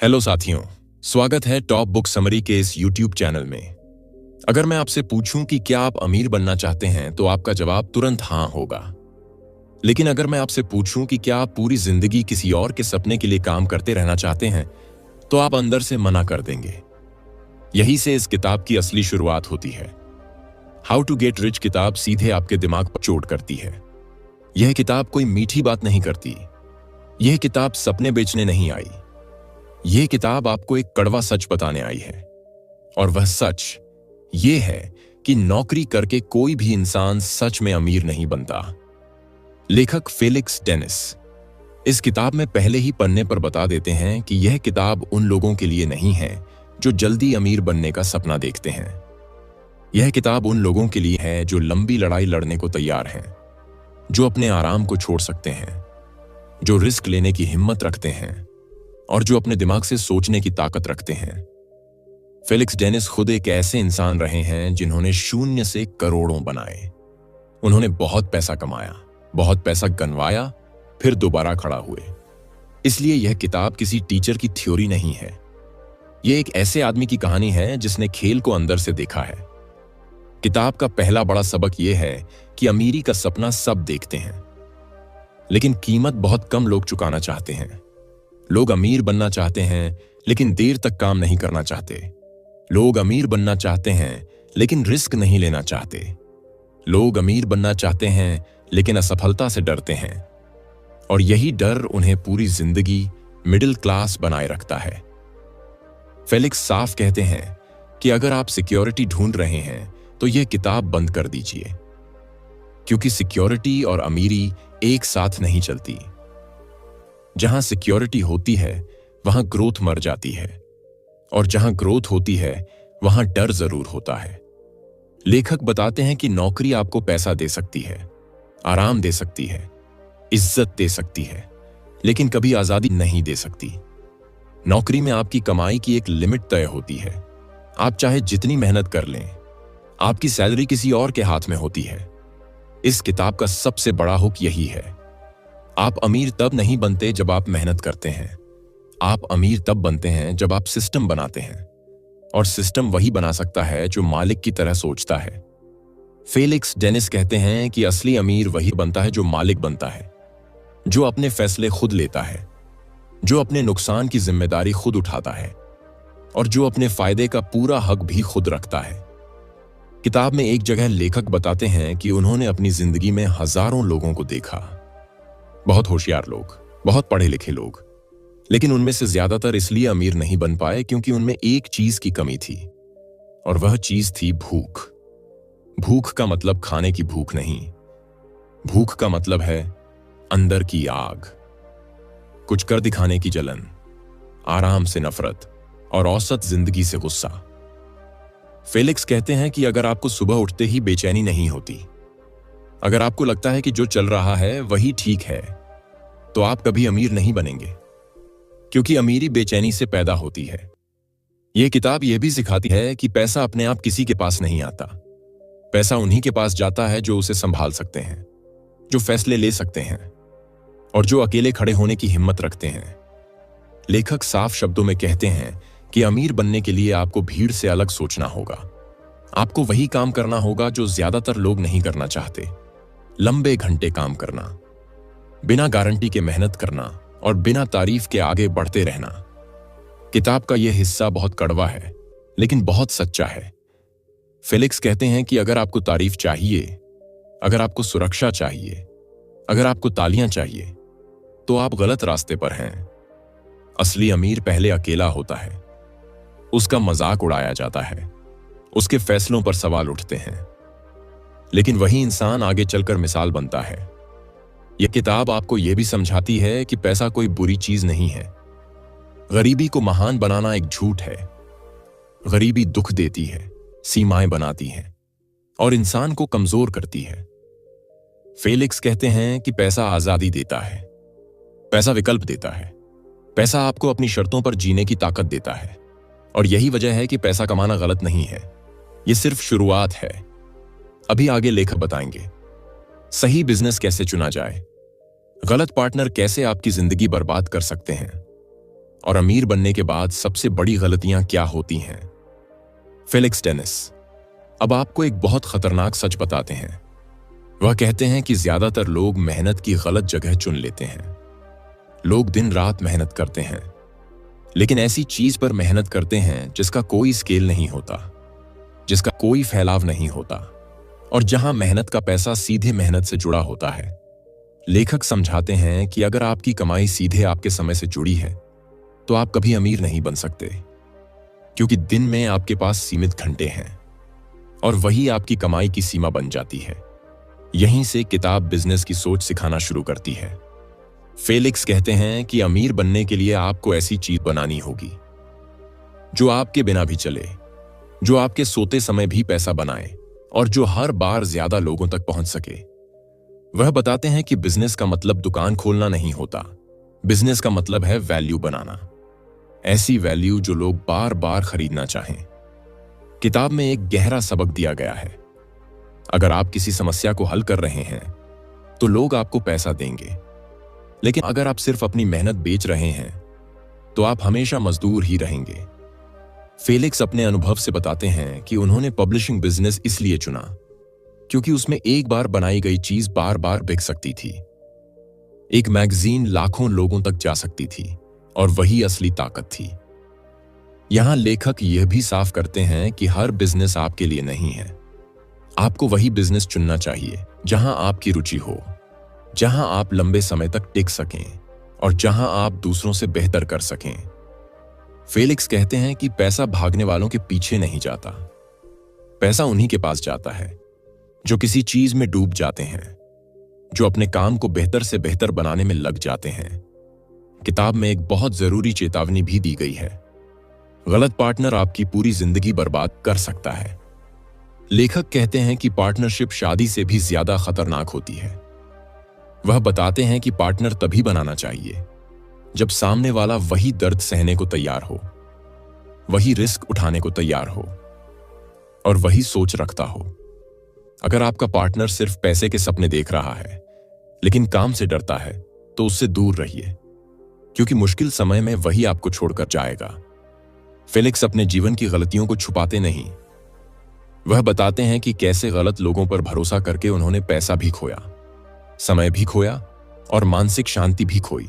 Hello साथियों, स्वागत है टॉप बुक समरी के इस यूट्यूब चैनल में। अगर मैं आपसे पूछूं कि क्या आप अमीर बनना चाहते हैं तो आपका जवाब तुरंत हाँ होगा। लेकिन अगर मैं आपसे पूछूं कि क्या आप पूरी जिंदगी किसी और के सपने के लिए काम करते रहना चाहते हैं तो आप अंदर से मना कर देंगे। यही से इस किताब की असली शुरुआत होती है। हाउ टू गेट रिच किताब सीधे आपके दिमाग पर चोट करती है। यह किताब कोई मीठी बात नहीं करती। यह किताब सपने बेचने नहीं आई। यह किताब आपको एक कड़वा सच बताने आई है, और वह सच यह है कि नौकरी करके कोई भी इंसान सच में अमीर नहीं बनता। लेखक फेलिक्स डेनिस इस किताब में पहले ही पन्ने पर बता देते हैं कि यह किताब उन लोगों के लिए नहीं है जो जल्दी अमीर बनने का सपना देखते हैं। यह किताब उन लोगों के लिए है जो लंबी लड़ाई लड़ने को तैयार हैं, जो अपने आराम को छोड़ सकते हैं, जो रिस्क लेने की हिम्मत रखते हैं और जो अपने दिमाग से सोचने की ताकत रखते हैं। फेलिक्स डेनिस खुद एक ऐसे इंसान रहे हैं जिन्होंने शून्य से करोड़ों बनाए। उन्होंने बहुत पैसा कमाया, बहुत पैसा गंवाया, फिर दोबारा खड़ा हुए। इसलिए यह किताब किसी टीचर की थ्योरी नहीं है। यह एक ऐसे आदमी की कहानी है जिसने खेल को अंदर से देखा है। किताब का पहला बड़ा सबक यह है कि अमीरी का सपना सब देखते हैं, लेकिन कीमत बहुत कम लोग चुकाना चाहते हैं। लोग अमीर बनना चाहते हैं लेकिन देर तक काम नहीं करना चाहते। लोग अमीर बनना चाहते हैं लेकिन रिस्क नहीं लेना चाहते। लोग अमीर बनना चाहते हैं लेकिन असफलता से डरते हैं, और यही डर उन्हें पूरी जिंदगी मिडिल क्लास बनाए रखता है। फेलिक्स साफ कहते हैं कि अगर आप सिक्योरिटी ढूंढ रहे हैं तो यह किताब बंद कर दीजिए, क्योंकि सिक्योरिटी और अमीरी एक साथ नहीं चलती। जहां सिक्योरिटी होती है वहां ग्रोथ मर जाती है, और जहां ग्रोथ होती है वहां डर जरूर होता है। लेखक बताते हैं कि नौकरी आपको पैसा दे सकती है, आराम दे सकती है, इज्जत दे सकती है, लेकिन कभी आजादी नहीं दे सकती। नौकरी में आपकी कमाई की एक लिमिट तय होती है। आप चाहे जितनी मेहनत कर लें, आपकी सैलरी किसी और के हाथ में होती है। इस किताब का सबसे बड़ा हुक यही है। आप अमीर तब नहीं बनते जब आप मेहनत करते हैं। आप अमीर तब बनते हैं जब आप सिस्टम बनाते हैं, और सिस्टम वही बना सकता है जो मालिक की तरह सोचता है। फेलिक्स डेनिस कहते हैं कि असली अमीर वही बनता है जो मालिक बनता है, जो अपने फैसले खुद लेता है, जो अपने नुकसान की जिम्मेदारी खुद उठाता है, और जो अपने फायदे का पूरा हक भी खुद रखता है। किताब में एक जगह लेखक बताते हैं कि उन्होंने अपनी जिंदगी में हजारों लोगों को देखा, बहुत होशियार लोग, बहुत पढ़े लिखे लोग, लेकिन उनमें से ज्यादातर इसलिए अमीर नहीं बन पाए क्योंकि उनमें एक चीज की कमी थी, और वह चीज थी भूख। भूख का मतलब खाने की भूख नहीं। भूख का मतलब है अंदर की आग, कुछ कर दिखाने की जलन, आराम से नफरत, और औसत जिंदगी से गुस्सा। फेलिक्स कहते हैं कि अगर आपको सुबह उठते ही बेचैनी नहीं होती, अगर आपको लगता है कि जो चल रहा है वही ठीक है, तो आप कभी अमीर नहीं बनेंगे, क्योंकि अमीरी बेचैनी से पैदा होती है। यह किताब यह भी सिखाती है कि पैसा अपने आप किसी के पास नहीं आता। पैसा उन्हीं के पास जाता है जो उसे संभाल सकते हैं, जो फैसले ले सकते हैं, और जो अकेले खड़े होने की हिम्मत रखते हैं। लेखक साफ शब्दों में कहते हैं कि अमीर बनने के लिए आपको भीड़ से अलग सोचना होगा। आपको वही काम करना होगा जो ज्यादातर लोग नहीं करना चाहते। लंबे घंटे काम करना, बिना गारंटी के मेहनत करना, और बिना तारीफ के आगे बढ़ते रहना। किताब का यह हिस्सा बहुत कड़वा है, लेकिन बहुत सच्चा है। फेलिक्स कहते हैं कि अगर आपको तारीफ चाहिए, अगर आपको सुरक्षा चाहिए, अगर आपको तालियां चाहिए, तो आप गलत रास्ते पर हैं। असली अमीर पहले अकेला होता है, उसका मजाक उड़ाया जाता है, उसके फैसलों पर सवाल उठते हैं, लेकिन वही इंसान आगे चलकर मिसाल बनता है। यह किताब आपको यह भी समझाती है कि पैसा कोई बुरी चीज नहीं है। गरीबी को महान बनाना एक झूठ है। गरीबी दुख देती है, सीमाएं बनाती है, और इंसान को कमजोर करती है। फेलिक्स कहते हैं कि पैसा आजादी देता है, पैसा विकल्प देता है, पैसा आपको अपनी शर्तों पर जीने की ताकत देता है, और यही वजह है कि पैसा कमाना गलत नहीं है। यह सिर्फ शुरुआत है। अभी आगे लेखक बताएंगे सही बिजनेस कैसे चुना जाए, गलत पार्टनर कैसे आपकी जिंदगी बर्बाद कर सकते हैं, और अमीर बनने के बाद सबसे बड़ी गलतियां क्या होती हैं। फेलिक्स डेनिस अब आपको एक बहुत खतरनाक सच बताते हैं। वह कहते हैं कि ज्यादातर लोग मेहनत की गलत जगह चुन लेते हैं। लोग दिन रात मेहनत करते हैं, लेकिन ऐसी चीज पर मेहनत करते हैं जिसका कोई स्केल नहीं होता, जिसका कोई फैलाव नहीं होता, और जहां मेहनत का पैसा सीधे मेहनत से जुड़ा होता है। लेखक समझाते हैं कि अगर आपकी कमाई सीधे आपके समय से जुड़ी है तो आप कभी अमीर नहीं बन सकते, क्योंकि दिन में आपके पास सीमित घंटे हैं और वही आपकी कमाई की सीमा बन जाती है। यहीं से किताब बिजनेस की सोच सिखाना शुरू करती है। फेलिक्स कहते हैं कि अमीर बनने के लिए आपको ऐसी चीज बनानी होगी जो आपके बिना भी चले, जो आपके सोते समय भी पैसा बनाए और जो हर बार ज्यादा लोगों तक पहुंच सके। वह बताते हैं कि बिजनेस का मतलब दुकान खोलना नहीं होता। बिजनेस का मतलब है वैल्यू बनाना, ऐसी वैल्यू जो लोग बार बार खरीदना चाहें। किताब में एक गहरा सबक दिया गया है। अगर आप किसी समस्या को हल कर रहे हैं तो लोग आपको पैसा देंगे, लेकिन अगर आप सिर्फ अपनी मेहनत बेच रहे हैं तो आप हमेशा मजदूर ही रहेंगे। फेलिक्स अपने अनुभव से बताते हैं कि उन्होंने पब्लिशिंग बिजनेस इसलिए चुना क्योंकि उसमें एक बार बनाई गई चीज बार बार बिक सकती थी। एक मैगजीन लाखों लोगों तक जा सकती थी और वही असली ताकत थी। यहां लेखक यह भी साफ करते हैं कि हर बिजनेस आपके लिए नहीं है। आपको वही बिजनेस चुनना चाहिए जहां आपकी रुचि हो, जहां आप लंबे समय तक टिक सकें और जहां आप दूसरों से बेहतर कर सकें। फेलिक्स कहते हैं कि पैसा भागने वालों के पीछे नहीं जाता। पैसा उन्हीं के पास जाता है जो किसी चीज में डूब जाते हैं, जो अपने काम को बेहतर से बेहतर बनाने में लग जाते हैं। किताब में एक बहुत जरूरी चेतावनी भी दी गई है। गलत पार्टनर आपकी पूरी जिंदगी बर्बाद कर सकता है। लेखक कहते हैं कि पार्टनरशिप शादी से भी ज्यादा खतरनाक होती है। वह बताते हैं कि पार्टनर तभी बनाना चाहिए जब सामने वाला वही दर्द सहने को तैयार हो, वही रिस्क उठाने को तैयार हो और वही सोच रखता हो। अगर आपका पार्टनर सिर्फ पैसे के सपने देख रहा है लेकिन काम से डरता है तो उससे दूर रहिए, क्योंकि मुश्किल समय में वही आपको छोड़कर जाएगा। फेलिक्स अपने जीवन की गलतियों को छुपाते नहीं। वह बताते हैं कि कैसे गलत लोगों पर भरोसा करके उन्होंने पैसा भी खोया, समय भी खोया और मानसिक शांति भी खोई।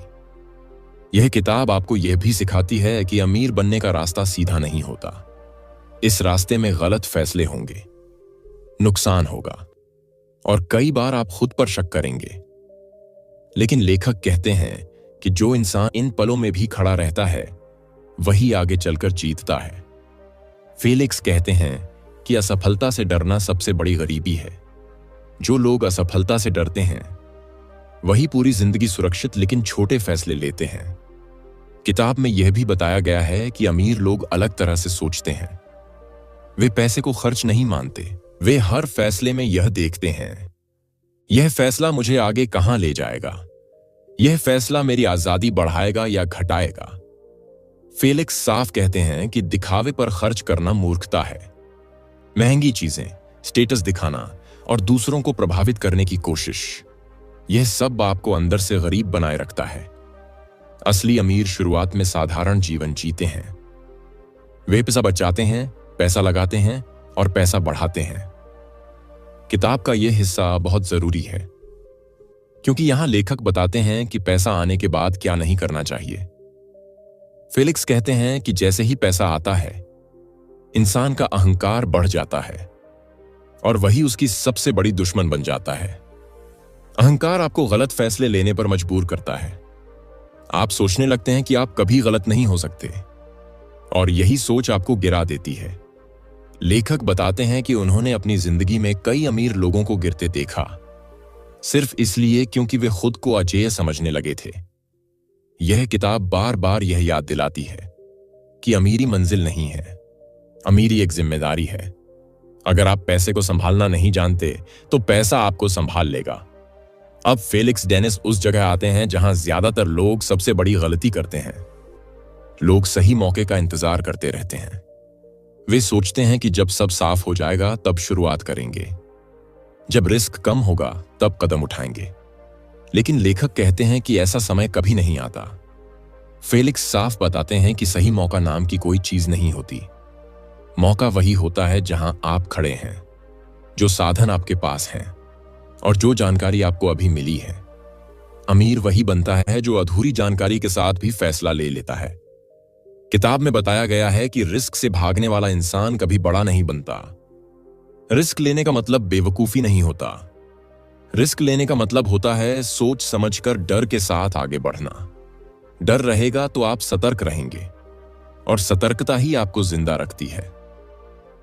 यह किताब आपको यह भी सिखाती है कि अमीर बनने का रास्ता सीधा नहीं होता। इस रास्ते में गलत फैसले होंगे, नुकसान होगा और कई बार आप खुद पर शक करेंगे। लेकिन लेखक कहते हैं कि जो इंसान इन पलों में भी खड़ा रहता है वही आगे चलकर जीतता है। फेलिक्स कहते हैं कि असफलता से डरना सबसे बड़ी गरीबी है। जो लोग असफलता से डरते हैं वही पूरी जिंदगी सुरक्षित लेकिन छोटे फैसले लेते हैं। किताब में यह भी बताया गया है कि अमीर लोग अलग तरह से सोचते हैं। वे पैसे को खर्च नहीं मानते। वे हर फैसले में यह देखते हैं, यह फैसला मुझे आगे कहां ले जाएगा, यह फैसला मेरी आजादी बढ़ाएगा या घटाएगा। फेलिक्स साफ कहते हैं कि दिखावे पर खर्च करना मूर्खता है। महंगी चीजें, स्टेटस दिखाना और दूसरों को प्रभावित करने की कोशिश, यह सब आपको अंदर से गरीब बनाए रखता है। असली अमीर शुरुआत में साधारण जीवन जीते हैं। वे पैसा बचाते हैं, पैसा लगाते हैं और पैसा बढ़ाते हैं। किताब का यह हिस्सा बहुत जरूरी है क्योंकि यहां लेखक बताते हैं कि पैसा आने के बाद क्या नहीं करना चाहिए। फेलिक्स कहते हैं कि जैसे ही पैसा आता है इंसान का अहंकार बढ़ जाता है और वही उसकी सबसे बड़ी दुश्मन बन जाता है। अहंकार आपको गलत फैसले लेने पर मजबूर करता है। आप सोचने लगते हैं कि आप कभी गलत नहीं हो सकते और यही सोच आपको गिरा देती है। लेखक बताते हैं कि उन्होंने अपनी जिंदगी में कई अमीर लोगों को गिरते देखा, सिर्फ इसलिए क्योंकि वे खुद को अजेय समझने लगे थे। यह किताब बार बार यह याद दिलाती है कि अमीरी मंजिल नहीं है, अमीरी एक जिम्मेदारी है। अगर आप पैसे को संभालना नहीं जानते तो पैसा आपको संभाल लेगा। अब फेलिक्स डेनिस उस जगह आते हैं जहां ज्यादातर लोग सबसे बड़ी गलती करते हैं। लोग सही मौके का इंतजार करते रहते हैं। वे सोचते हैं कि जब सब साफ हो जाएगा तब शुरुआत करेंगे, जब रिस्क कम होगा तब कदम उठाएंगे। लेकिन लेखक कहते हैं कि ऐसा समय कभी नहीं आता। फेलिक्स साफ बताते हैं कि सही मौका नाम की कोई चीज नहीं होती। मौका वही होता है जहां आप खड़े हैं, जो साधन आपके पास हैं और जो जानकारी आपको अभी मिली है। अमीर वही बनता है जो अधूरी जानकारी के साथ भी फैसला ले लेता है। किताब में बताया गया है कि रिस्क से भागने वाला इंसान कभी बड़ा नहीं बनता। रिस्क लेने का मतलब बेवकूफी नहीं होता। रिस्क लेने का मतलब होता है सोच समझकर डर के साथ आगे बढ़ना। डर रहेगा तो आप सतर्क रहेंगे और सतर्कता ही आपको जिंदा रखती है।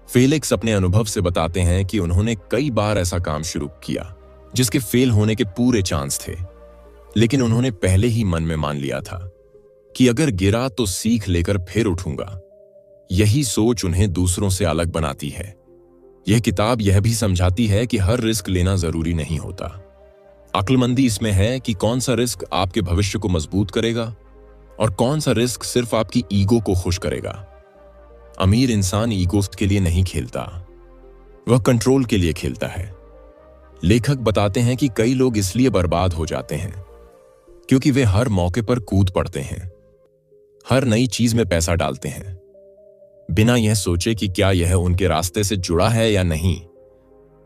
फेलिक्स अपने अनुभव से बताते हैं कि उन्होंने कई बार ऐसा काम शुरू किया जिसके फेल होने के पूरे चांस थे, लेकिन उन्होंने पहले ही मन में मान लिया था कि अगर गिरा तो सीख लेकर फिर उठूंगा। यही सोच उन्हें दूसरों से अलग बनाती है। यह किताब यह भी समझाती है कि हर रिस्क लेना जरूरी नहीं होता। अक्लमंदी इसमें है कि कौन सा रिस्क आपके भविष्य को मजबूत करेगा और कौन सा रिस्क सिर्फ आपकी ईगो को खुश करेगा। अमीर इंसान ईगो के लिए नहीं खेलता, वह कंट्रोल के लिए खेलता है। लेखक बताते हैं कि कई लोग इसलिए बर्बाद हो जाते हैं क्योंकि वे हर मौके पर कूद पड़ते हैं, हर नई चीज में पैसा डालते हैं, बिना यह सोचे कि क्या यह उनके रास्ते से जुड़ा है या नहीं।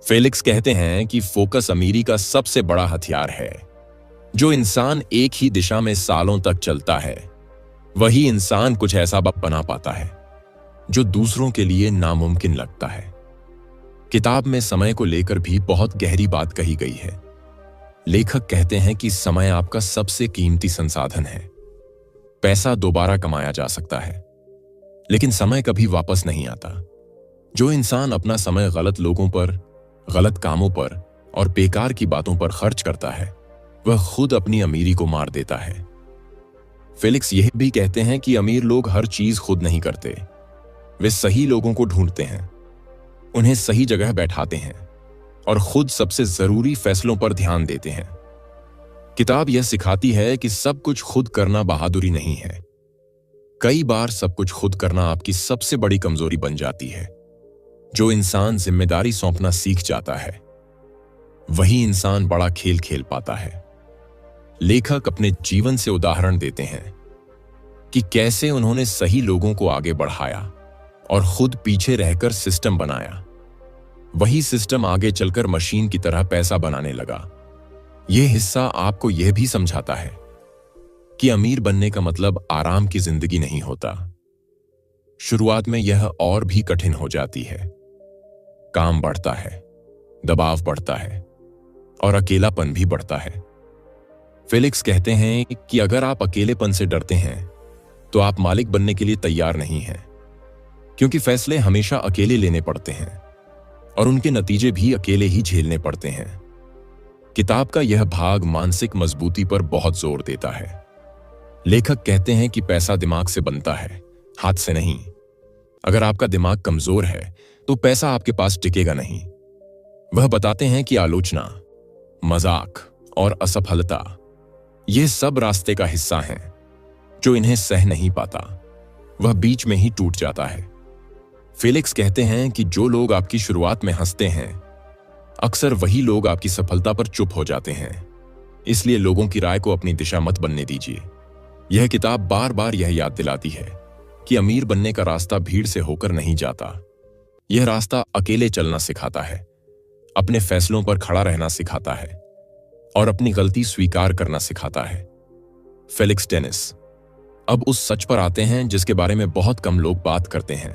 फेलिक्स कहते हैं कि फोकस अमीरी का सबसे बड़ा हथियार है। जो इंसान एक ही दिशा में सालों तक चलता है, वही इंसान कुछ ऐसा बना पाता है जो दूसरों के लिए नामुमकिन लगता है। किताब में समय को लेकर भी बहुत गहरी बात कही गई है। लेखक कहते हैं कि समय आपका सबसे कीमती संसाधन है। पैसा दोबारा कमाया जा सकता है, लेकिन समय कभी वापस नहीं आता। जो इंसान अपना समय गलत लोगों पर, गलत कामों पर और बेकार की बातों पर खर्च करता है, वह खुद अपनी अमीरी को मार देता है। फेलिक्स यह भी कहते हैं कि अमीर लोग हर चीज खुद नहीं करते। वे सही लोगों को ढूंढते हैं, उन्हें सही जगह बैठाते हैं और खुद सबसे जरूरी फैसलों पर ध्यान देते हैं। किताब यह सिखाती है कि सब कुछ खुद करना बहादुरी नहीं है। कई बार सब कुछ खुद करना आपकी सबसे बड़ी कमजोरी बन जाती है। जो इंसान जिम्मेदारी सौंपना सीख जाता है, वही इंसान बड़ा खेल खेल पाता है। लेखक अपने जीवन से उदाहरण देते हैं कि कैसे उन्होंने सही लोगों को आगे बढ़ाया और खुद पीछे रहकर सिस्टम बनाया। वही सिस्टम आगे चलकर मशीन की तरह पैसा बनाने लगा। यह हिस्सा आपको यह भी समझाता है कि अमीर बनने का मतलब आराम की जिंदगी नहीं होता। शुरुआत में यह और भी कठिन हो जाती है। काम बढ़ता है, दबाव बढ़ता है और अकेलापन भी बढ़ता है। फेलिक्स कहते हैं कि अगर आप अकेलेपन से डरते हैं तो आप मालिक बनने के लिए तैयार नहीं हैं, क्योंकि फैसले हमेशा अकेले लेने पड़ते हैं और उनके नतीजे भी अकेले ही झेलने पड़ते हैं। किताब का यह भाग मानसिक मजबूती पर बहुत जोर देता है। लेखक कहते हैं कि पैसा दिमाग से बनता है, हाथ से नहीं। अगर आपका दिमाग कमजोर है तो पैसा आपके पास टिकेगा नहीं। वह बताते हैं कि आलोचना, मजाक और असफलता ये सब रास्ते का हिस्सा हैं। जो इन्हें सह नहीं पाता वह बीच में ही टूट जाता है। फेलिक्स कहते हैं कि जो लोग आपकी शुरुआत में हंसते हैं, अक्सर वही लोग आपकी सफलता पर चुप हो जाते हैं। इसलिए लोगों की राय को अपनी दिशा मत बनने दीजिए। यह किताब बार बार यह याद दिलाती है कि अमीर बनने का रास्ता भीड़ से होकर नहीं जाता। यह रास्ता अकेले चलना सिखाता है, अपने फैसलों पर खड़ा रहना सिखाता है और अपनी गलती स्वीकार करना सिखाता है। फेलिक्स टेनिस अब उस सच पर आते हैं जिसके बारे में बहुत कम लोग बात करते हैं।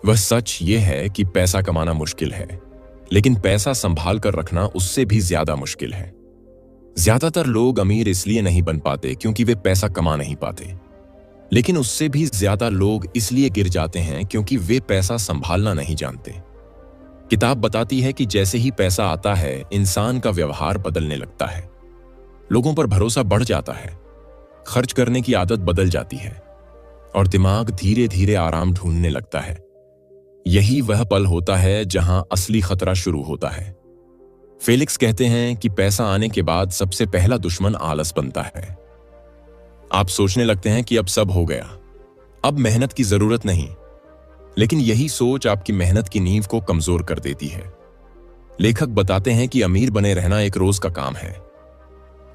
वह सच यह है कि पैसा कमाना मुश्किल है, लेकिन पैसा संभाल कर रखना उससे भी ज्यादा मुश्किल है। ज्यादातर लोग अमीर इसलिए नहीं बन पाते क्योंकि वे पैसा कमा नहीं पाते, लेकिन उससे भी ज्यादा लोग इसलिए गिर जाते हैं क्योंकि वे पैसा संभालना नहीं जानते। किताब बताती है कि जैसे ही पैसा आता है, इंसान का व्यवहार बदलने लगता है। लोगों पर भरोसा बढ़ जाता है, खर्च करने की आदत बदल जाती है और दिमाग धीरे धीरे आराम ढूंढने लगता है। यही वह पल होता है जहां असली खतरा शुरू होता है। फेलिक्स कहते हैं कि पैसा आने के बाद सबसे पहला दुश्मन आलस बनता है। आप सोचने लगते हैं कि अब सब हो गया, अब मेहनत की जरूरत नहीं, लेकिन यही सोच आपकी मेहनत की नींव को कमजोर कर देती है। लेखक बताते हैं कि अमीर बने रहना एक रोज का काम है।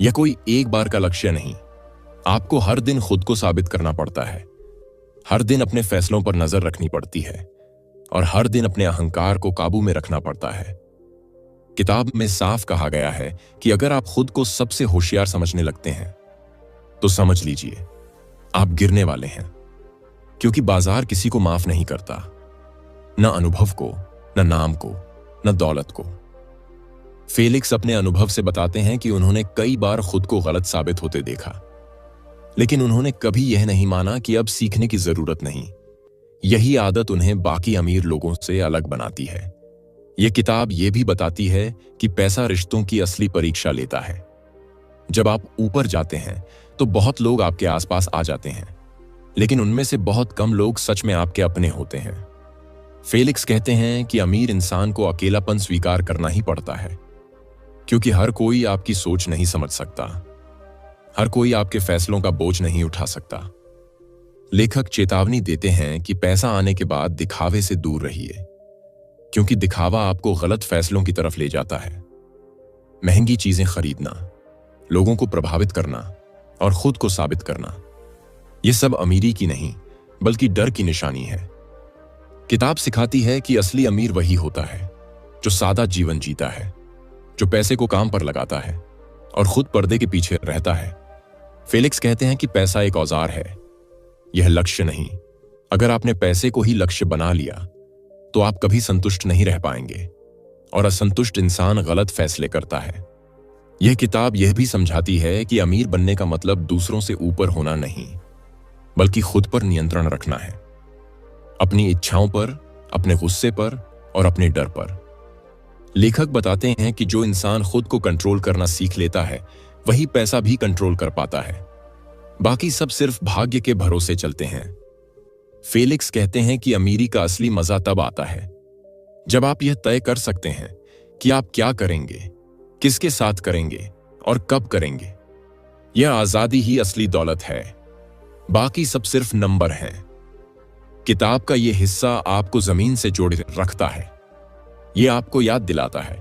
यह कोई एक बार का लक्ष्य नहीं, आपको हर दिन खुद को साबित करना पड़ता है, हर दिन अपने फैसलों पर नजर रखनी पड़ती है और हर दिन अपने अहंकार को काबू में रखना पड़ता है। किताब में साफ कहा गया है कि अगर आप खुद को सबसे होशियार समझने लगते हैं तो समझ लीजिए आप गिरने वाले हैं, क्योंकि बाजार किसी को माफ नहीं करता, न अनुभव को, न नाम को, न दौलत को। फेलिक्स अपने अनुभव से बताते हैं कि उन्होंने कई बार खुद को गलत साबित होते देखा, लेकिन उन्होंने कभी यह नहीं माना कि अब सीखने की जरूरत नहीं। यही आदत उन्हें बाकी अमीर लोगों से अलग बनाती है। यह किताब यह भी बताती है कि पैसा रिश्तों की असली परीक्षा लेता है। जब आप ऊपर जाते हैं तो बहुत लोग आपके आसपास आ जाते हैं, लेकिन उनमें से बहुत कम लोग सच में आपके अपने होते हैं। फेलिक्स कहते हैं कि अमीर इंसान को अकेलापन स्वीकार करना ही पड़ता है, क्योंकि हर कोई आपकी सोच नहीं समझ सकता, हर कोई आपके फैसलों का बोझ नहीं उठा सकता। लेखक चेतावनी देते हैं कि पैसा आने के बाद दिखावे से दूर रहिए, क्योंकि दिखावा आपको गलत फैसलों की तरफ ले जाता है। महंगी चीजें खरीदना, लोगों को प्रभावित करना और खुद को साबित करना, यह सब अमीरी की नहीं बल्कि डर की निशानी है। किताब सिखाती है कि असली अमीर वही होता है जो सादा जीवन जीता है, जो पैसे को काम पर लगाता है और खुद पर्दे के पीछे रहता है। फेलिक्स कहते हैं कि पैसा एक औजार है, यह लक्ष्य नहीं। अगर आपने पैसे को ही लक्ष्य बना लिया तो आप कभी संतुष्ट नहीं रह पाएंगे, और असंतुष्ट इंसान गलत फैसले करता है। यह किताब यह भी समझाती है कि अमीर बनने का मतलब दूसरों से ऊपर होना नहीं, बल्कि खुद पर नियंत्रण रखना है, अपनी इच्छाओं पर, अपने गुस्से पर और अपने डर पर। लेखक बताते हैं कि जो इंसान खुद को कंट्रोल करना सीख लेता है वही पैसा भी कंट्रोल कर पाता है, बाकी सब सिर्फ भाग्य के भरोसे चलते हैं। फेलिक्स कहते हैं कि अमीरी का असली मजा तब आता है जब आप यह तय कर सकते हैं कि आप क्या करेंगे, किसके साथ करेंगे और कब करेंगे। यह आजादी ही असली दौलत है, बाकी सब सिर्फ नंबर हैं। किताब का यह हिस्सा आपको जमीन से जोड़ रखता है। यह आपको याद दिलाता है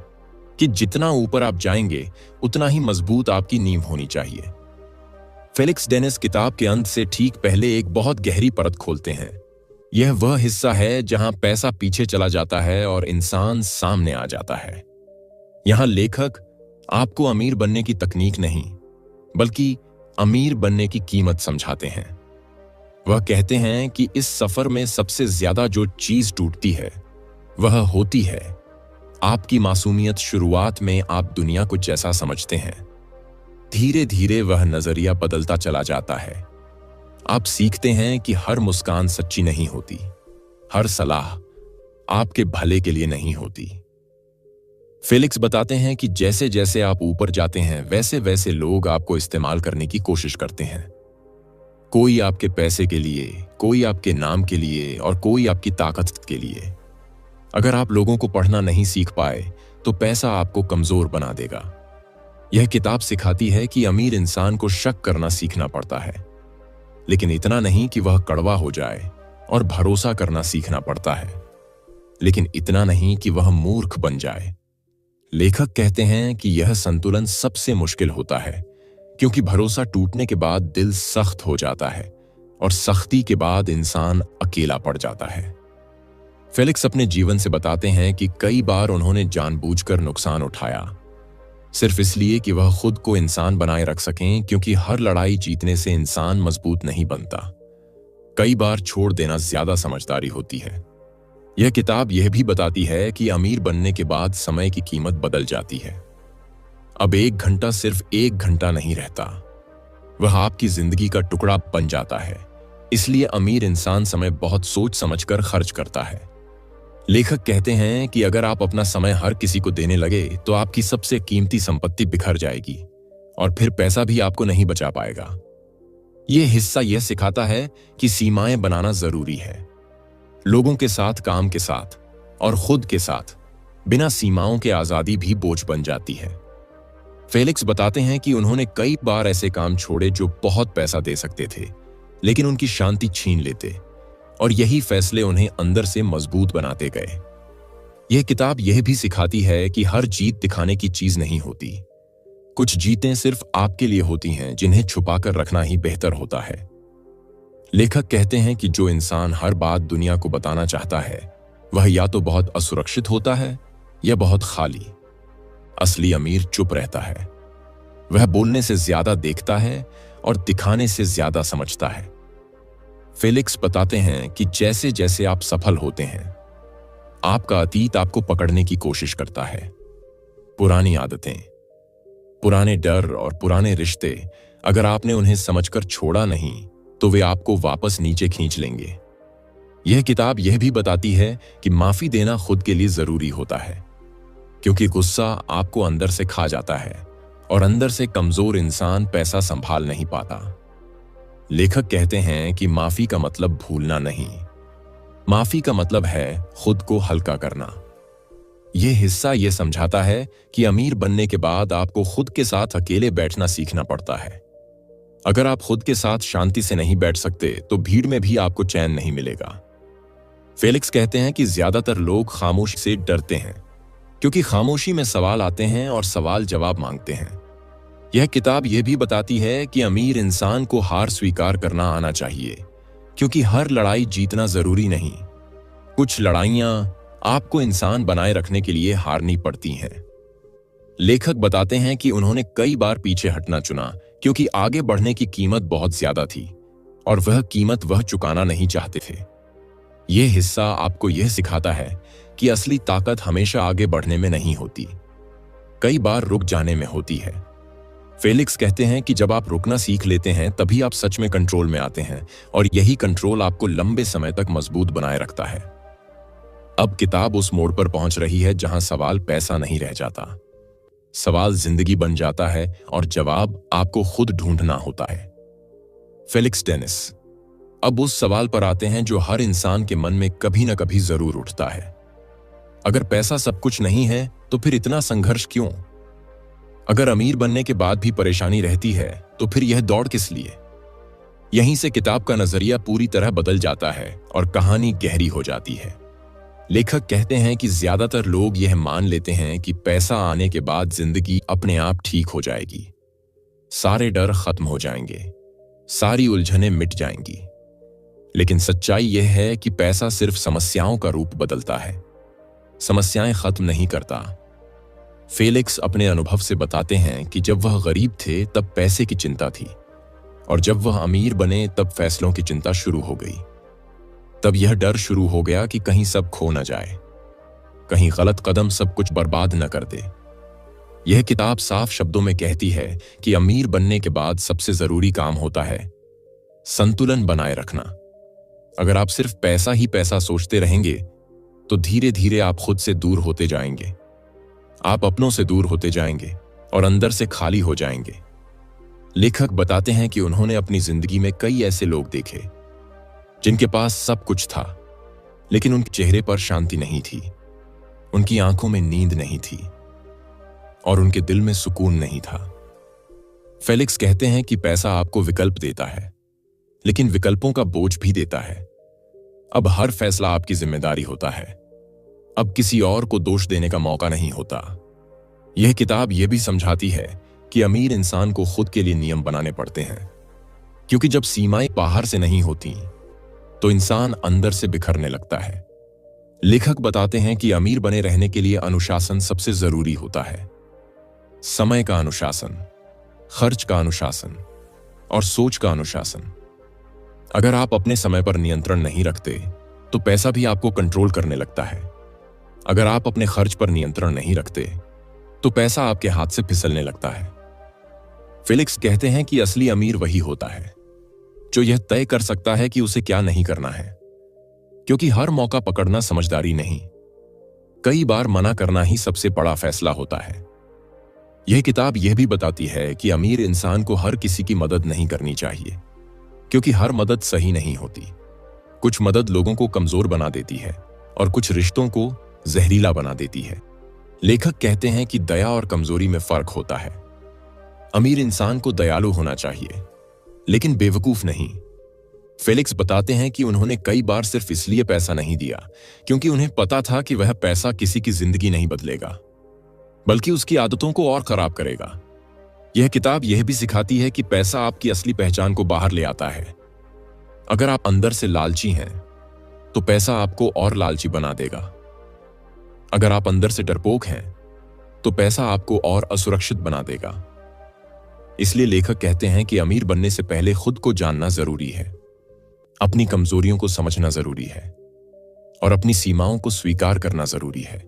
कि जितना ऊपर आप जाएंगे उतना ही मजबूत आपकी नींव होनी चाहिए। फेलिक्स डेनिस किताब के अंत से ठीक पहले एक बहुत गहरी परत खोलते हैं। यह वह हिस्सा है जहां पैसा पीछे चला जाता है और इंसान सामने आ जाता है। यहां लेखक आपको अमीर बनने की तकनीक नहीं, बल्कि अमीर बनने की कीमत समझाते हैं। वह कहते हैं कि इस सफर में सबसे ज्यादा जो चीज टूटती है वह होती है आपकी मासूमियत। शुरुआत में आप दुनिया को जैसा समझते हैं, धीरे धीरे वह नजरिया बदलता चला जाता है। आप सीखते हैं कि हर मुस्कान सच्ची नहीं होती, हर सलाह आपके भले के लिए नहीं होती। फेलिक्स बताते हैं कि जैसे जैसे आप ऊपर जाते हैं वैसे वैसे लोग आपको इस्तेमाल करने की कोशिश करते हैं। कोई आपके पैसे के लिए, कोई आपके नाम के लिए और कोई आपकी ताकत के लिए। अगर आप लोगों को पढ़ना नहीं सीख पाए तो पैसा आपको कमजोर बना देगा। यह किताब सिखाती है कि अमीर इंसान को शक करना सीखना पड़ता है, लेकिन इतना नहीं कि वह कड़वा हो जाए, और भरोसा करना सीखना पड़ता है, लेकिन इतना नहीं कि वह मूर्ख बन जाए। लेखक कहते हैं कि यह संतुलन सबसे मुश्किल होता है, क्योंकि भरोसा टूटने के बाद दिल सख्त हो जाता है और सख्ती के बाद इंसान अकेला पड़ जाता है। फेलिक्स अपने जीवन से बताते हैं कि कई बार उन्होंने जानबूझकर नुकसान उठाया, सिर्फ इसलिए कि वह खुद को इंसान बनाए रख सकें, क्योंकि हर लड़ाई जीतने से इंसान मजबूत नहीं बनता। कई बार छोड़ देना ज्यादा समझदारी होती है। यह किताब यह भी बताती है कि अमीर बनने के बाद समय की कीमत बदल जाती है। अब 1 घंटा सिर्फ 1 घंटा नहीं रहता, वह आपकी जिंदगी का टुकड़ा बन जाता है। इसलिए अमीर इंसान समय बहुत सोच समझकर खर्च करता है। लेखक कहते हैं कि अगर आप अपना समय हर किसी को देने लगे तो आपकी सबसे कीमती संपत्ति बिखर जाएगी और फिर पैसा भी आपको नहीं बचा पाएगा। यह हिस्सा यह सिखाता है कि सीमाएं बनाना जरूरी है। लोगों के साथ, काम के साथ और खुद के साथ बिना सीमाओं के आजादी भी बोझ बन जाती है। फेलिक्स बताते हैं कि उन्होंने कई बार ऐसे काम छोड़े जो बहुत पैसा दे सकते थे, लेकिन उनकी शांति छीन लेते, और यही फैसले उन्हें अंदर से मजबूत बनाते गए। यह किताब यह भी सिखाती है कि हर जीत दिखाने की चीज नहीं होती। कुछ जीतें सिर्फ आपके लिए होती हैं जिन्हें छुपाकर रखना ही बेहतर होता है। लेखक कहते हैं कि जो इंसान हर बात दुनिया को बताना चाहता है वह या तो बहुत असुरक्षित होता है या बहुत खाली। असली अमीर चुप रहता है। वह बोलने से ज्यादा देखता है और दिखाने से ज्यादा समझता है। फेलिक्स बताते हैं कि जैसे जैसे आप सफल होते हैं, आपका अतीत आपको पकड़ने की कोशिश करता है। पुरानी आदतें, पुराने डर और पुराने रिश्ते, अगर आपने उन्हें समझकर छोड़ा नहीं तो वे आपको वापस नीचे खींच लेंगे। यह किताब यह भी बताती है कि माफी देना खुद के लिए जरूरी होता है, क्योंकि गुस्सा आपको अंदर से खा जाता है और अंदर से कमजोर इंसान पैसा संभाल नहीं पाता। लेखक कहते हैं कि माफी का मतलब भूलना नहीं, माफी का मतलब है खुद को हल्का करना। यह हिस्सा यह समझाता है कि अमीर बनने के बाद आपको खुद के साथ अकेले बैठना सीखना पड़ता है। अगर आप खुद के साथ शांति से नहीं बैठ सकते तो भीड़ में भी आपको चैन नहीं मिलेगा। फेलिक्स कहते हैं कि ज्यादातर लोग खामोशी से डरते हैं, क्योंकि खामोशी में सवाल आते हैं और सवाल जवाब मांगते हैं। यह किताब यह भी बताती है कि अमीर इंसान को हार स्वीकार करना आना चाहिए, क्योंकि हर लड़ाई जीतना जरूरी नहीं। कुछ लड़ाइयां आपको इंसान बनाए रखने के लिए हारनी पड़ती हैं। लेखक बताते हैं कि उन्होंने कई बार पीछे हटना चुना, क्योंकि आगे बढ़ने की कीमत बहुत ज्यादा थी और वह कीमत वह चुकाना नहीं चाहते थे। यह हिस्सा आपको यह सिखाता है कि असली ताकत हमेशा आगे बढ़ने में नहीं होती, कई बार रुक जाने में होती है। फेलिक्स कहते हैं कि जब आप रुकना सीख लेते हैं तभी आप सच में कंट्रोल में आते हैं, और यही कंट्रोल आपको लंबे समय तक मजबूत बनाए रखता है। अब किताब उस मोड़ पर पहुंच रही है जहां सवाल पैसा नहीं रह जाता, सवाल जिंदगी बन जाता है और जवाब आपको खुद ढूंढना होता है। फेलिक्स डेनिस अब उस सवाल पर आते हैं जो हर इंसान के मन में कभी ना कभी जरूर उठता है। अगर पैसा सब कुछ नहीं है तो फिर इतना संघर्ष क्यों? अगर अमीर बनने के बाद भी परेशानी रहती है तो फिर यह दौड़ किस लिए? यहीं से किताब का नजरिया पूरी तरह बदल जाता है और कहानी गहरी हो जाती है। लेखक कहते हैं कि ज्यादातर लोग यह मान लेते हैं कि पैसा आने के बाद जिंदगी अपने आप ठीक हो जाएगी, सारे डर खत्म हो जाएंगे, सारी उलझनें मिट जाएंगी। लेकिन सच्चाई यह है कि पैसा सिर्फ समस्याओं का रूप बदलता है, समस्याएं खत्म नहीं करता। फेलिक्स अपने अनुभव से बताते हैं कि जब वह गरीब थे तब पैसे की चिंता थी, और जब वह अमीर बने तब फैसलों की चिंता शुरू हो गई। तब यह डर शुरू हो गया कि कहीं सब खो न जाए, कहीं गलत कदम सब कुछ बर्बाद न कर दे। यह किताब साफ शब्दों में कहती है कि अमीर बनने के बाद सबसे जरूरी काम होता है संतुलन बनाए रखना। अगर आप सिर्फ पैसा ही पैसा सोचते रहेंगे तो धीरे धीरे आप खुद से दूर होते जाएंगे, आप अपनों से दूर होते जाएंगे और अंदर से खाली हो जाएंगे। लेखक बताते हैं कि उन्होंने अपनी जिंदगी में कई ऐसे लोग देखे जिनके पास सब कुछ था, लेकिन उनके चेहरे पर शांति नहीं थी, उनकी आंखों में नींद नहीं थी और उनके दिल में सुकून नहीं था। फेलिक्स कहते हैं कि पैसा आपको विकल्प देता है, लेकिन विकल्पों का बोझ भी देता है। अब हर फैसला आपकी जिम्मेदारी होता है, अब किसी और को दोष देने का मौका नहीं होता। यह किताब यह भी समझाती है कि अमीर इंसान को खुद के लिए नियम बनाने पड़ते हैं, क्योंकि जब सीमाएं बाहर से नहीं होती तो इंसान अंदर से बिखरने लगता है। लेखक बताते हैं कि अमीर बने रहने के लिए अनुशासन सबसे जरूरी होता है। समय का अनुशासन, खर्च का अनुशासन और सोच का अनुशासन। अगर आप अपने समय पर नियंत्रण नहीं रखते तो पैसा भी आपको कंट्रोल करने लगता है। अगर आप अपने खर्च पर नियंत्रण नहीं रखते तो पैसा आपके हाथ से फिसलने लगता है। फेलिक्स कहते हैं कि असली अमीर वही होता है जो यह तय कर सकता है कि उसे क्या नहीं करना है, क्योंकि हर मौका पकड़ना समझदारी नहीं, कई बार मना करना ही सबसे बड़ा फैसला होता है। यह किताब यह भी बताती है कि अमीर इंसान को हर किसी की मदद नहीं करनी चाहिए, क्योंकि हर मदद सही नहीं होती। कुछ मदद लोगों को कमजोर बना देती है और कुछ रिश्तों को जहरीला बना देती है। लेखक कहते हैं कि दया और कमजोरी में फर्क होता है। अमीर इंसान को दयालु होना चाहिए, लेकिन बेवकूफ नहीं। फेलिक्स बताते हैं कि उन्होंने कई बार सिर्फ इसलिए पैसा नहीं दिया क्योंकि उन्हें पता था कि वह पैसा किसी की जिंदगी नहीं बदलेगा, बल्कि उसकी आदतों को और खराब करेगा। यह किताब यह भी सिखाती है कि पैसा आपकी असली पहचान को बाहर ले आता है। अगर आप अंदर से लालची हैं, तो पैसा आपको और लालची बना देगा। अगर आप अंदर से डरपोक हैं, तो पैसा आपको और असुरक्षित बना देगा। इसलिए लेखक कहते हैं कि अमीर बनने से पहले खुद को जानना जरूरी है, अपनी कमजोरियों को समझना जरूरी है और अपनी सीमाओं को स्वीकार करना जरूरी है।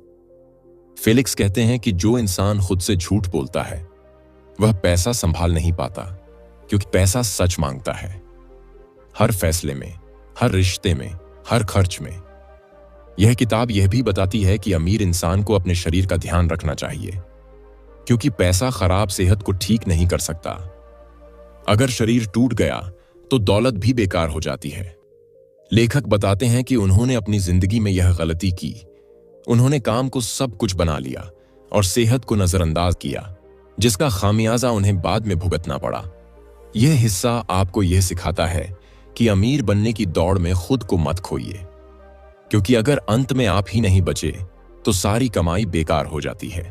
फेलिक्स कहते हैं कि जो इंसान खुद से झूठ बोलता है वह पैसा संभाल नहीं पाता, क्योंकि पैसा सच मांगता है। हर फैसले में, हर रिश्ते में, हर खर्च में। यह किताब यह भी बताती है कि अमीर इंसान को अपने शरीर का ध्यान रखना चाहिए, क्योंकि पैसा खराब सेहत को ठीक नहीं कर सकता। अगर शरीर टूट गया तो दौलत भी बेकार हो जाती है। लेखक बताते हैं कि उन्होंने अपनी जिंदगी में यह गलती की। उन्होंने काम को सब कुछ बना लिया और सेहत को नजरअंदाज किया, जिसका खामियाजा उन्हें बाद में भुगतना पड़ा। यह हिस्सा आपको यह सिखाता है कि अमीर बनने की दौड़ में खुद को मत खोइए, क्योंकि अगर अंत में आप ही नहीं बचे तो सारी कमाई बेकार हो जाती है।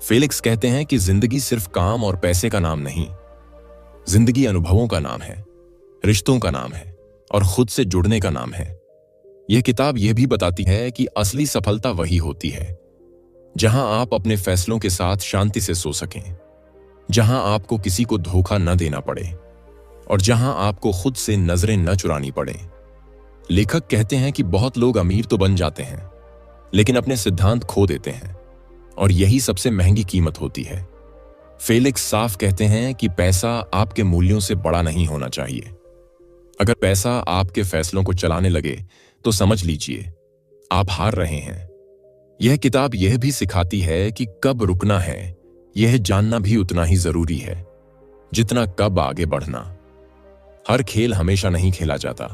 फेलिक्स कहते हैं कि जिंदगी सिर्फ काम और पैसे का नाम नहीं, जिंदगी अनुभवों का नाम है, रिश्तों का नाम है और खुद से जुड़ने का नाम है। यह किताब यह भी बताती है कि असली सफलता वही होती है जहां आप अपने फैसलों के साथ शांति से सो सकें, जहां आपको किसी को धोखा न देना पड़े और जहां आपको खुद से नजरें न चुरानी पड़े। लेखक कहते हैं कि बहुत लोग अमीर तो बन जाते हैं, लेकिन अपने सिद्धांत खो देते हैं और यही सबसे महंगी कीमत होती है। फेलिक्स साफ कहते हैं कि पैसा आपके मूल्यों से बड़ा नहीं होना चाहिए। अगर पैसा आपके फैसलों को चलाने लगे तो समझ लीजिए आप हार रहे हैं। यह किताब यह भी सिखाती है कि कब रुकना है यह जानना भी उतना ही जरूरी है जितना कब आगे बढ़ना। हर खेल हमेशा नहीं खेला जाता।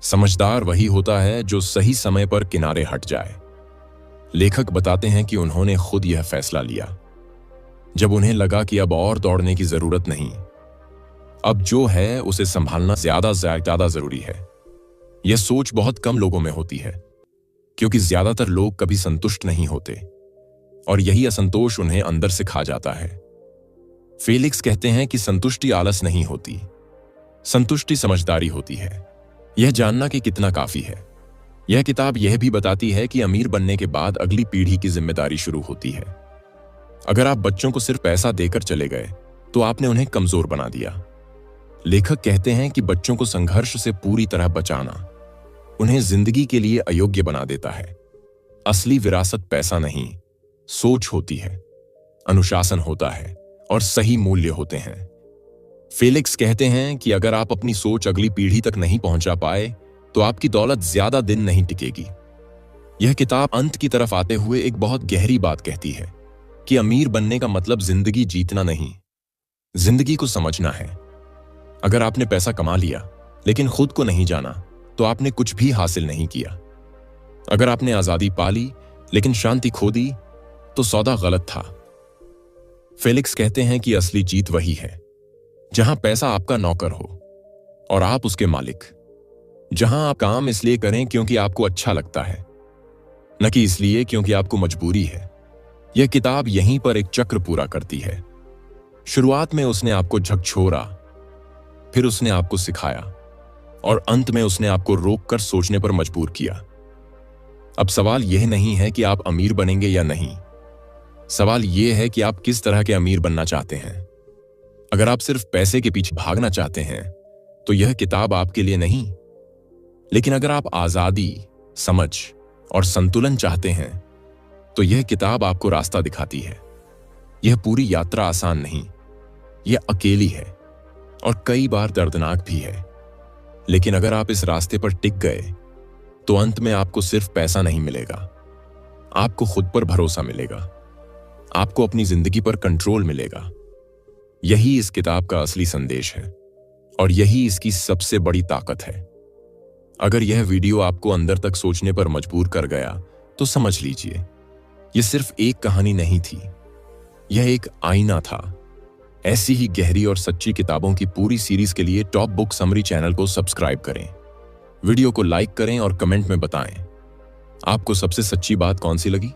समझदार वही होता है जो सही समय पर किनारे हट जाए। लेखक बताते हैं कि उन्होंने खुद यह फैसला लिया जब उन्हें लगा कि अब और दौड़ने की जरूरत नहीं, अब जो है उसे संभालना ज्यादा जरूरी है। यह सोच बहुत कम लोगों में होती है, क्योंकि ज्यादातर लोग कभी संतुष्ट नहीं होते और यही असंतोष उन्हें अंदर से खा जाता है। फेलिक्स कहते हैं कि संतुष्टि आलस नहीं होती, संतुष्टि समझदारी होती है, यह जानना कि कितना काफी है। यह किताब यह भी बताती है कि अमीर बनने के बाद अगली पीढ़ी की जिम्मेदारी शुरू होती है। अगर आप बच्चों को सिर्फ पैसा देकर चले गए तो आपने उन्हें कमजोर बना दिया। लेखक कहते हैं कि बच्चों को संघर्ष से पूरी तरह बचाना उन्हें जिंदगी के लिए अयोग्य बना देता है। असली विरासत पैसा नहीं, सोच होती है, अनुशासन होता है और सही मूल्य होते हैं। फेलिक्स कहते हैं कि अगर आप अपनी सोच अगली पीढ़ी तक नहीं पहुंचा पाए तो आपकी दौलत ज्यादा दिन नहीं टिकेगी। यह किताब अंत की तरफ आते हुए एक बहुत गहरी बात कहती है कि अमीर बनने का मतलब जिंदगी जीतना नहीं, जिंदगी को समझना है। अगर आपने पैसा कमा लिया लेकिन खुद को नहीं जाना तो आपने कुछ भी हासिल नहीं किया। अगर आपने आजादी पाली लेकिन शांति खो दी तो सौदा गलत था। फेलिक्स कहते हैं कि असली जीत वही है जहां पैसा आपका नौकर हो और आप उसके मालिक, जहां आप काम इसलिए करें क्योंकि आपको अच्छा लगता है, न कि इसलिए क्योंकि आपको मजबूरी है। यह किताब यहीं पर एक चक्र पूरा करती है। शुरुआत में उसने आपको झकझोरा, फिर उसने आपको सिखाया और अंत में उसने आपको रोककर सोचने पर मजबूर किया। अब सवाल यह नहीं है कि आप अमीर बनेंगे या नहीं, सवाल यह है कि आप किस तरह के अमीर बनना चाहते हैं। अगर आप सिर्फ पैसे के पीछे भागना चाहते हैं तो यह किताब आपके लिए नहीं, लेकिन अगर आप आजादी, समझ और संतुलन चाहते हैं तो यह किताब आपको रास्ता दिखाती है। यह पूरी यात्रा आसान नहीं, यह अकेली है और कई बार दर्दनाक भी है, लेकिन अगर आप इस रास्ते पर टिक गए तो अंत में आपको सिर्फ पैसा नहीं मिलेगा, आपको खुद पर भरोसा मिलेगा, आपको अपनी जिंदगी पर कंट्रोल मिलेगा। यही इस किताब का असली संदेश है और यही इसकी सबसे बड़ी ताकत है। अगर यह वीडियो आपको अंदर तक सोचने पर मजबूर कर गया तो समझ लीजिए यह सिर्फ एक कहानी नहीं थी, यह एक आईना था। ऐसी ही गहरी और सच्ची किताबों की पूरी सीरीज के लिए टॉप बुक समरी चैनल को सब्सक्राइब करें, वीडियो को लाइक करें और कमेंट में बताएं आपको सबसे सच्ची बात कौन सी लगी।